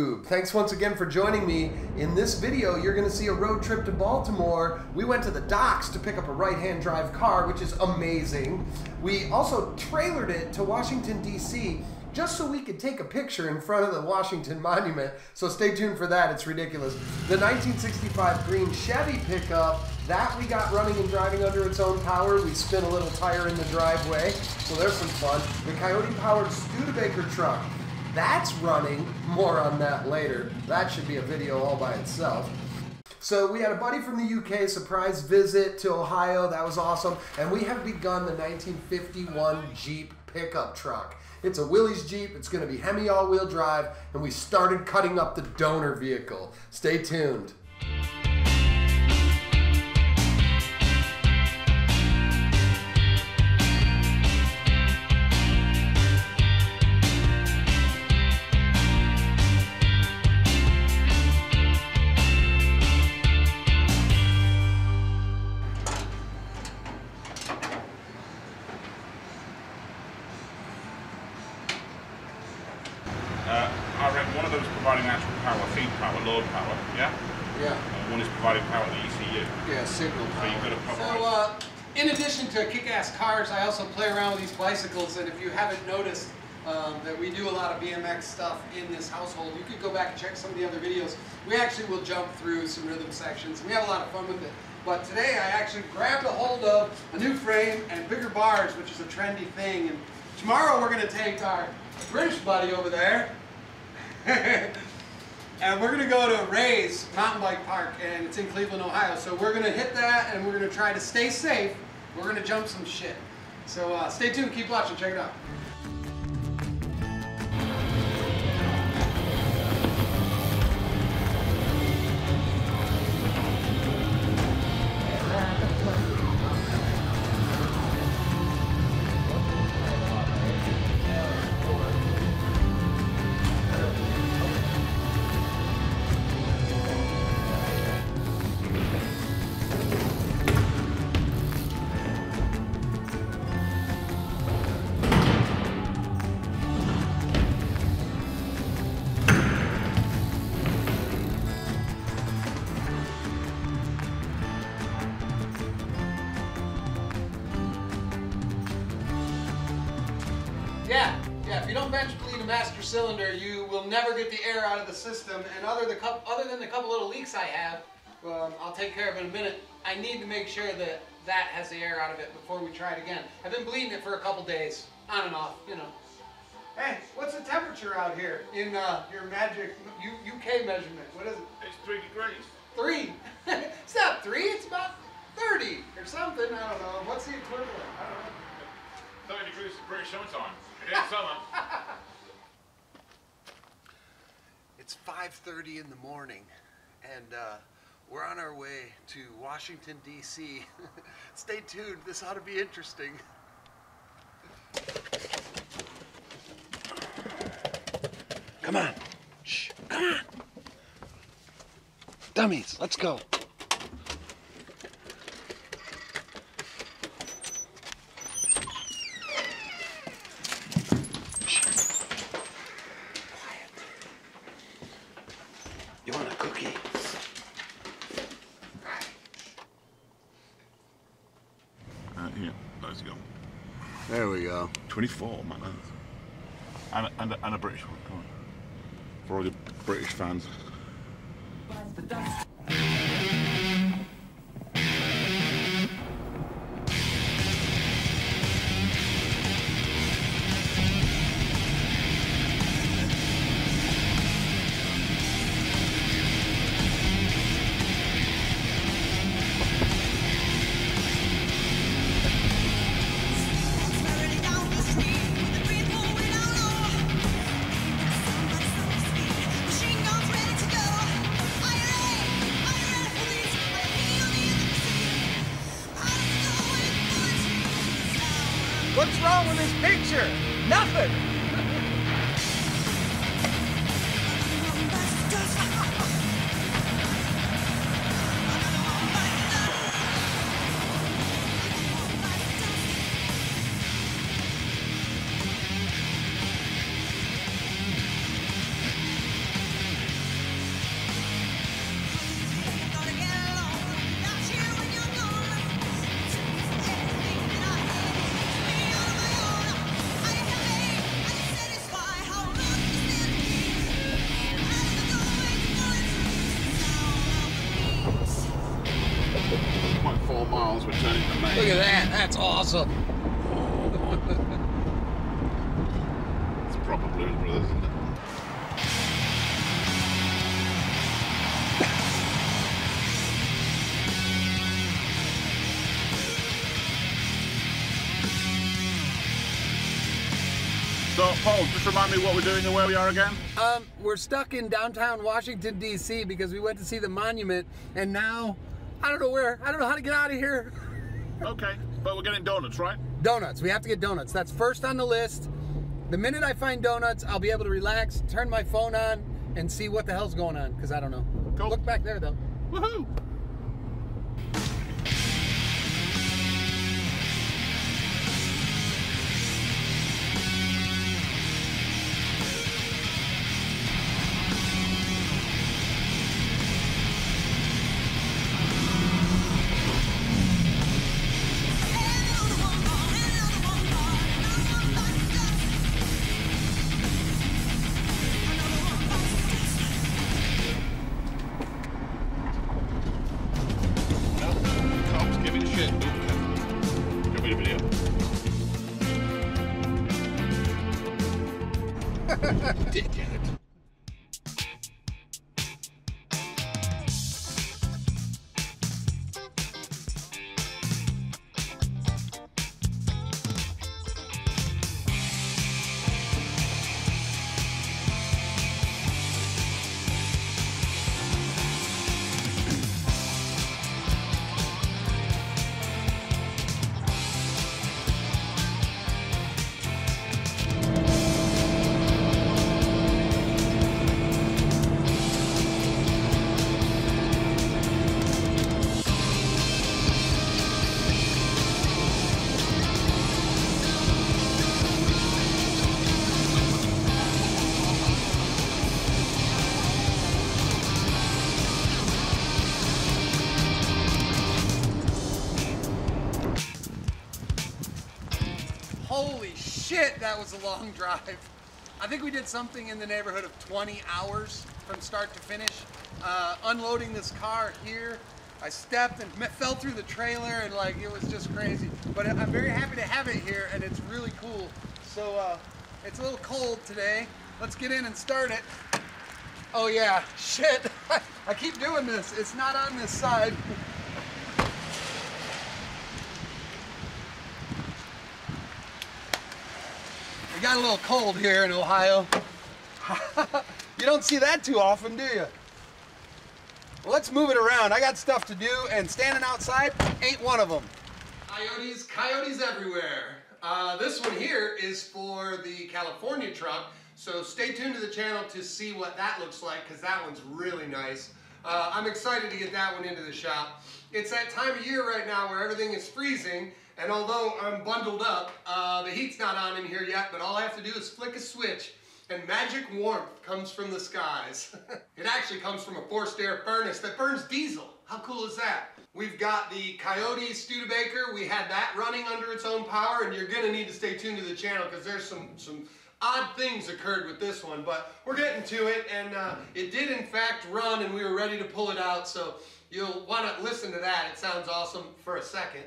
YouTube. Thanks once again for joining me. In this video, you're going to see a road trip to Baltimore. We went to the docks to pick up a right-hand drive car, which is amazing. We also trailered it to Washington, D.C., just so we could take a picture in front of the Washington Monument. So stay tuned for that, it's ridiculous. The 1965 green Chevy pickup, that we got running and driving under its own power. We spin a little tire in the driveway, so there's some fun. The Coyote-powered Studebaker truck, that's running. More on that later. That should be a video all by itself. So we had a buddy from the UK, surprise visit to Ohio. That was awesome. And we have begun the 1951 Jeep pickup truck. It's a Willys Jeep. It's going to be HEMI all-wheel drive. And we started cutting up the donor vehicle. Stay tuned. I reckon one of them is providing actual power, feed power, load power, yeah? Yeah. And one is providing power to the ECU. Yeah, signal power. So you've got to So, in addition to kick-ass cars, I also play around with these bicycles, and if you haven't noticed that we do a lot of BMX stuff in this household, you could go back and check some of the other videos. We actually will jump through some rhythm sections, and we have a lot of fun with it. But today I actually grabbed a hold of a new frame and bigger bars, which is a trendy thing. And tomorrow we're going to take our British buddy over there, and we're going to go to Ray's mountain bike park, and it's in Cleveland, Ohio. So we're going to hit that, and we're going to try to stay safe. We're going to jump some shit. So stay tuned, keep watching, check it out. Yeah, if you don't bench bleed a master cylinder, you will never get the air out of the system. And other than the couple little leaks I have, I'll take care of in a minute, I need to make sure that that has the air out of it before we try it again. I've been bleeding it for a couple days, on and off, you know. Hey, what's the temperature out here in your magic UK measurement? What is it? It's 3 degrees. 3? It's not 3, it's about 30 or something, I don't know. What's the equivalent? I don't know. 30 degrees is British summertime. It is summer. It's 5:30 in the morning, and we're on our way to Washington, D.C. Stay tuned, this ought to be interesting. Come on. Shh, come on. Dummies, let's go. You want a cookie? Yeah, let's go. There we go. 24, man. And a British one, come on. For all the British fans. What's wrong with this picture? Nothing! Look at that. That's awesome. It's proper Blues Brothers, isn't it? So, Paul, just remind me what we're doing and where we are again? We're stuck in downtown Washington, D.C. because we went to see the monument, and now, I don't know where. I don't know how to get out of here. Okay, but we're getting donuts, right? Donuts. We have to get donuts. That's first on the list. The minute I find donuts, I'll be able to relax, turn my phone on, and see what the hell's going on, because I don't know. Cool. Look back there, though. Woohoo! Dickhead. Holy shit, that was a long drive. I think we did something in the neighborhood of 20 hours from start to finish. Unloading this car here, I stepped and fell through the trailer, and like it was just crazy. But I'm very happy to have it here, and it's really cool. So it's a little cold today. Let's get in and start it. Oh yeah, shit. I keep doing this. It's not on this side. It got a little cold here in Ohio. You don't see that too often, do you? Well, let's move it around. I got stuff to do, and standing outside ain't one of them. Coyotes everywhere. This one here is for the California truck, so stay tuned to the channel to see what that looks like, because that one's really nice. I'm excited to get that one into the shop. It's that time of year right now where everything is freezing, and although I'm bundled up, the heat's not on in here yet, but all I have to do is flick a switch, and magic warmth comes from the skies. It actually comes from a forced air furnace that burns diesel. How cool is that? We've got the Coyote Studebaker. We had that running under its own power, and you're gonna need to stay tuned to the channel because there's some odd things occurred with this one, but we're getting to it, and it did in fact run, and we were ready to pull it out, so you'll want to listen to that. It sounds awesome for a second.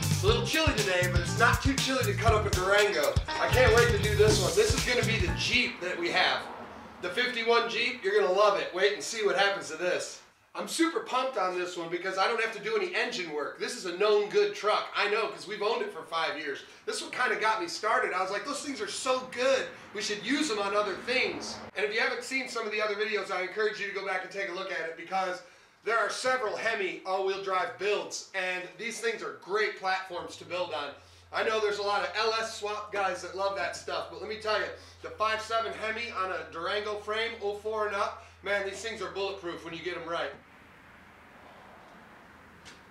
It's a little chilly today, but it's not too chilly to cut up a Durango. I can't wait to do this one. This is going to be the Jeep that we have. The 51 Jeep, you're going to love it. Wait and see what happens to this. I'm super pumped on this one because I don't have to do any engine work. This is a known good truck. I know, because we've owned it for 5 years. This one kind of got me started. I was like, those things are so good. We should use them on other things. And if you haven't seen some of the other videos, I encourage you to go back and take a look at it because there are several HEMI all-wheel drive builds, and these things are great platforms to build on. I know there's a lot of LS swap guys that love that stuff, but let me tell you, the 5.7 HEMI on a Durango frame, 04 and up, man, these things are bulletproof when you get them right.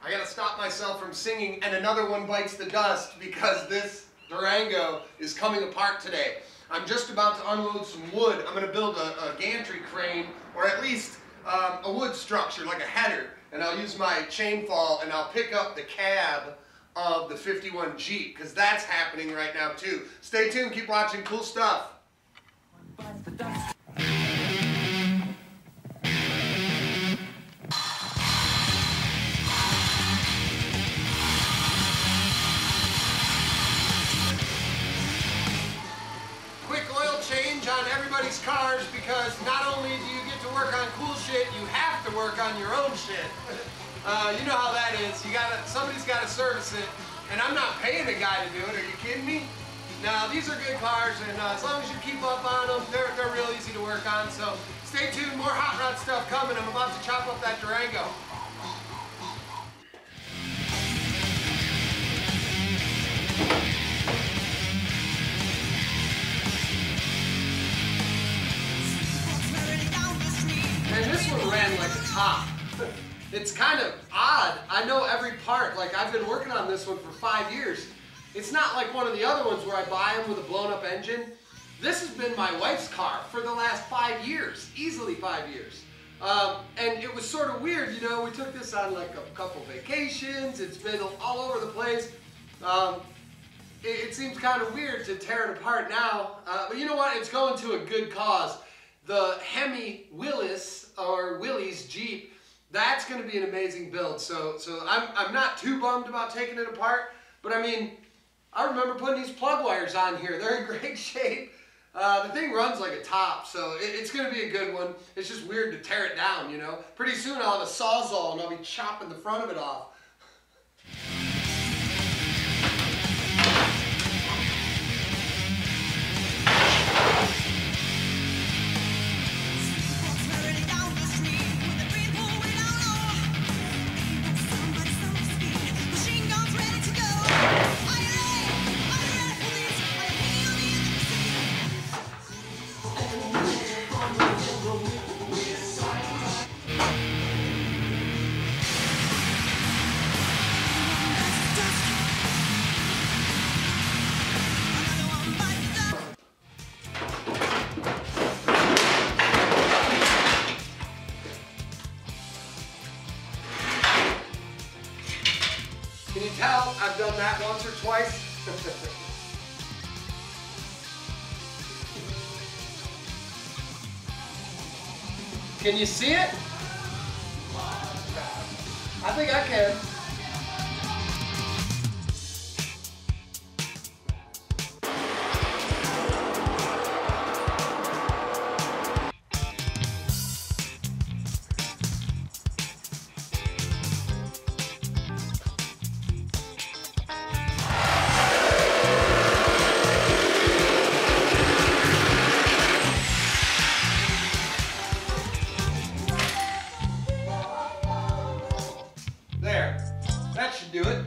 I gotta stop myself from singing "And Another One Bites the Dust" because this Durango is coming apart today. I'm just about to unload some wood. I'm gonna build a gantry crane, or at least a wood structure, like a header, and I'll use my chain fall and I'll pick up the cab of the 51 Jeep, because that's happening right now too. Stay tuned, keep watching, cool stuff. these cars because not only do you get to work on cool shit, you have to work on your own shit. You know how that is. Somebody's got to service it, and I'm not paying a guy to do it. Are you kidding me? Now, these are good cars, and as long as you keep up on them, they're real easy to work on. So stay tuned, more hot rod stuff coming. I'm about to chop up that Durango. And this one ran like a top. It's kind of odd. I know every part. Like, I've been working on this one for 5 years. It's not like one of the other ones where I buy them with a blown up engine. This has been my wife's car for the last 5 years, easily 5 years. And it was sort of weird, you know, we took this on like a couple vacations. It's been all over the place. It seems kind of weird to tear it apart now, but you know what? It's going to a good cause. The HEMI Willis, or Willie's Jeep, that's going to be an amazing build. So I'm not too bummed about taking it apart, but I mean, I remember putting these plug wires on here. They're in great shape. The thing runs like a top, so it's going to be a good one. It's just weird to tear it down, you know. Pretty soon I'll have a sawzall and I'll be chopping the front of it off. Can you tell I've done that once or twice? Can you see it? I think I can. That should do it.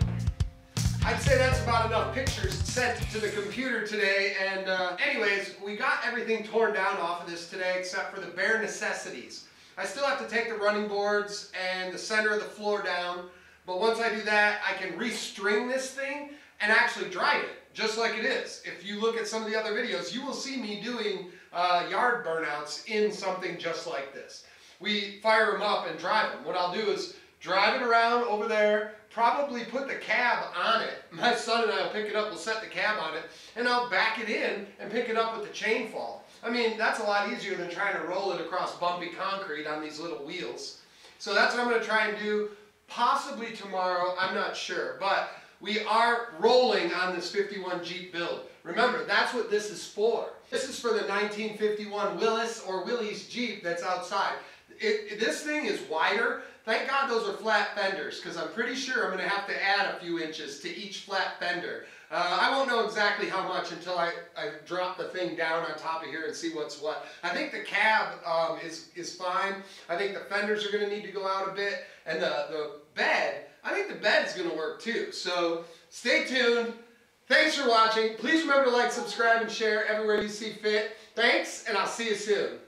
I'd say that's about enough pictures sent to the computer today, and anyways, we got everything torn down off of this today except for the bare necessities. I still have to take the running boards and the center of the floor down, but once I do that, I can restring this thing and actually drive it just like it is. If you look at some of the other videos, you will see me doing yard burnouts in something just like this. We fire them up and drive them. What I'll do is drive it around over there, probably put the cab on it. My son and I will pick it up, we'll set the cab on it, and I'll back it in and pick it up with the chain fall. I mean, that's a lot easier than trying to roll it across bumpy concrete on these little wheels. So that's what I'm going to try and do, possibly tomorrow, I'm not sure. But we are rolling on this 51 Jeep build. Remember, that's what this is for. This is for the 1951 Willis or Willie's Jeep that's outside. This thing is wider. Thank God those are flat fenders, because I'm pretty sure I'm going to have to add a few inches to each flat fender. I won't know exactly how much until I drop the thing down on top of here and see what's what. I think the cab is fine. I think the fenders are going to need to go out a bit. And the bed, I think the bed's going to work too. So stay tuned. Thanks for watching. Please remember to like, subscribe, and share everywhere you see fit. Thanks, and I'll see you soon.